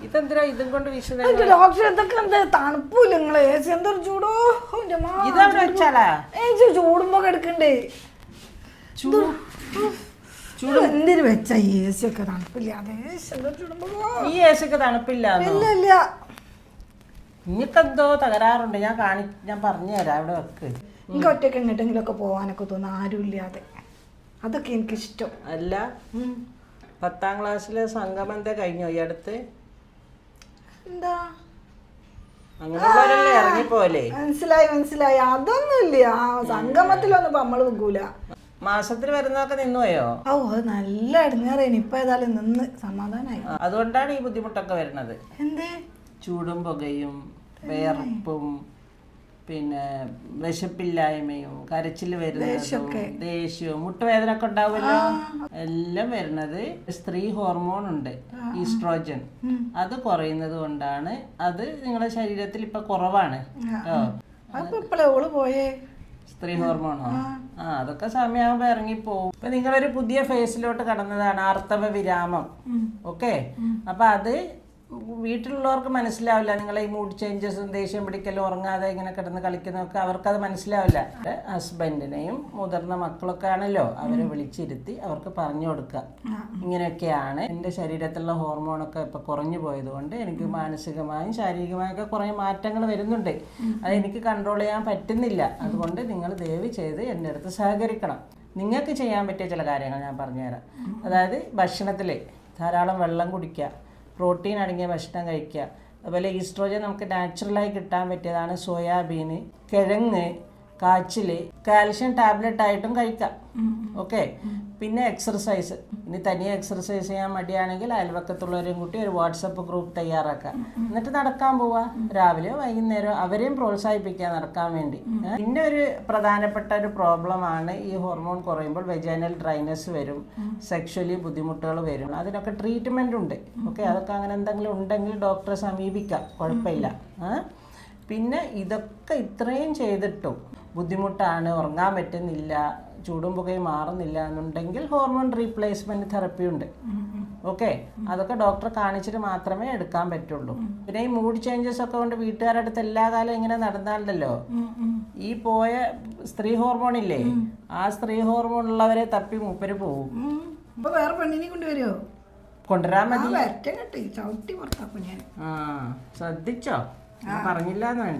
ഇതെന്തിനാ ഇതും കൊണ്ട് വീശുന്നത്? ഡോക്ടർ ഇതൊക്കെ എന്താ തണുപ്പില്ല നിങ്ങളെ എന്തൊരു ചൂടോ. ഇതവിടെ വെച്ചാലാ ചൂടുമ്പോ കിടക്കണ്ടേ എന്തിനു വെച്ച എ സി ഒക്കെ തണുപ്പില്ലാതെ ഈ എ സിക്ക് തണുപ്പില്ല. ഇല്ല നിങ്ങൾക്കെന്തോ തകരാറുണ്ട്. ഞാൻ പറഞ്ഞു തരാം. അവിടെ വെക്ക്. എനിക്ക് ഒറ്റയ്ക്ക് എങ്ങോട്ടെങ്കിലും ഒക്കെ പോവാനൊക്കെ തോന്നുന്നു ആരും ഇല്ലാതെ. അതൊക്കെ എനിക്കിഷ്ടം. അല്ല 10ാം ക്ലാസ്സിലെ സംഗമത്തെ കഴിഞ്ഞോ ഈ അടുത്ത്? എന്താ അങ്ങനെയുള്ളവരല്ലേ ഇറങ്ങിപ്പോലെ. മനസ്സിലായി. അതൊന്നുമില്ല. സംഗമത്തിലൊന്നും ഇപ്പൊ നമ്മള് നിൽക്കൂല. മാസത്തിൽ വരുന്നതൊക്കെ നിന്നുപോയോ? ഓ അത് നല്ല ഇടങ്ങേറേനി. ഇപ്പൊ ഏതായാലും നിന്ന് സമാധാനായി. അതുകൊണ്ടാണ് ഈ ബുദ്ധിമുട്ടൊക്കെ വരുന്നത്. എന്തേ? ചൂടും പുകയും വിയർപ്പും പിന്നെ വിശപ്പില്ലായ്മയും കരച്ചിൽ വരുന്നതും ദേഷ്യവും മുട്ടുവേദന ഒക്കെ ഉണ്ടാവുമല്ലോ. എല്ലാം വരുന്നത് സ്ത്രീ ഹോർമോൺ ഉണ്ട്, ഈസ്ട്രോജൻ. അത് കുറയുന്നത് കൊണ്ടാണ്. അത് നിങ്ങളുടെ ശരീരത്തിൽ ഇപ്പൊ കുറവാണ് പോയേ. സ്ത്രീ ഹോർമോണോ? അതൊക്കെ സമയമാകുമ്പോ ഇറങ്ങിപ്പോവും. ഇപ്പൊ നിങ്ങളൊരു പുതിയ ഫേസിലോട്ട് കടന്നതാണ്, ആർത്തവ വിരാമം. ഓക്കെ, അപ്പൊ അത് വീട്ടിലുള്ളവർക്ക് മനസ്സിലാവില്ല. നിങ്ങളെ ഈ മൂഡ് ചേഞ്ചസും ദേഷ്യം പിടിക്കലും ഉറങ്ങാതെ ഇങ്ങനെ കിടന്ന് കളിക്കുന്നതൊക്കെ അവർക്കത് മനസ്സിലാവില്ല. ഹസ്ബൻഡിനെയും മുതിർന്ന മക്കളൊക്കെ ആണല്ലോ, അവരെ വിളിച്ചിരുത്തി അവർക്ക് പറഞ്ഞു കൊടുക്കുക, ഇങ്ങനെയൊക്കെയാണ് എൻ്റെ ശരീരത്തിലുള്ള ഹോർമോണൊക്കെ ഇപ്പൊ കുറഞ്ഞു പോയത് കൊണ്ട് എനിക്ക് മാനസികമായും ശാരീരികമായൊക്കെ കുറേ മാറ്റങ്ങൾ വരുന്നുണ്ട്. അത് എനിക്ക് കൺട്രോൾ ചെയ്യാൻ പറ്റുന്നില്ല. അതുകൊണ്ട് നിങ്ങൾ ദയവ് ചെയ്ത് എൻ്റെ അടുത്ത് സഹകരിക്കണം. നിങ്ങൾക്ക് ചെയ്യാൻ പറ്റിയ ചില കാര്യങ്ങൾ ഞാൻ പറഞ്ഞുതരാം. അതായത് ഭക്ഷണത്തിൽ ധാരാളം വെള്ളം കുടിക്കുക, പ്രോട്ടീൻ അടങ്ങിയ ഭക്ഷണം കഴിക്കുക. അതുപോലെ ഈസ്ട്രോജൻ നമുക്ക് നാച്ചുറലായി കിട്ടാൻ പറ്റിയതാണ് സോയാബീന്, കിഴങ്ങ്, കാച്ചിൽ, കാൽഷ്യം ടാബ്ലറ്റ് ആയിട്ടും കഴിക്കാം. ഓക്കെ, പിന്നെ എക്സർസൈസ്. ഇനി തനിയെ എക്സർസൈസ് ചെയ്യാൻ മടിയാണെങ്കിൽ അയൽവക്കത്തുള്ളവരെയും കൂട്ടി ഒരു വാട്സപ്പ് ഗ്രൂപ്പ് തയ്യാറാക്കാം. എന്നിട്ട് നടക്കാൻ പോവാ, രാവിലെയോ വൈകുന്നേരമോ. അവരെയും പ്രോത്സാഹിപ്പിക്കുക നടക്കാൻ വേണ്ടി. പിന്നെ ഒരു പ്രധാനപ്പെട്ട ഒരു പ്രോബ്ലമാണ് ഈ ഹോർമോൺ കുറയുമ്പോൾ വെജൈനൽ ഡ്രൈനസ് വരും, സെക്ഷലി ബുദ്ധിമുട്ടുകൾ വരും. അതിനൊക്കെ ട്രീറ്റ്മെന്റ് ഉണ്ട്. ഓക്കെ, അതൊക്കെ അങ്ങനെ എന്തെങ്കിലും ഉണ്ടെങ്കിൽ ഡോക്ടറെ സമീപിക്കാം, കുഴപ്പമില്ല. പിന്നെ ഇതൊക്കെ ഇത്രയും ചെയ്തിട്ടും ബുദ്ധിമുട്ടാണ്, ഉറങ്ങാൻ പറ്റുന്നില്ല, ചൂടും പുകയും മാറുന്നില്ല എന്നുണ്ടെങ്കിൽ ഹോർമോൺ റീപ്ലേസ്മെന്റ് തെറപ്പി ഉണ്ട്. ഓക്കെ, അതൊക്കെ ഡോക്ടറെ കാണിച്ചിട്ട് മാത്രമേ എടുക്കാൻ പറ്റുള്ളൂ. പിന്നെ ഈ മൂഡ് ചേഞ്ചസ് ഒക്കെ കൊണ്ട് വീട്ടുകാരുടെ അടുത്ത് എല്ലാ കാലം ഇങ്ങനെ നടന്നാലല്ലോ, ഈ പോയ സ്ത്രീ ഹോർമോൺ ഇല്ലേ, ആ സ്ത്രീ ഹോർമോൺ ഉള്ളവരെ തപ്പി മൂപ്പര് പോവും. വേറെ പെണ്ണിനെ കൊണ്ടുവരുമോ? കൊണ്ടുവരാൻ മതി. ചവിട്ടി പുറത്താക്കും ഞാൻ. ശ്രദ്ധിച്ചോ, പറഞ്ഞില്ല എന്ന് വേണ്ട.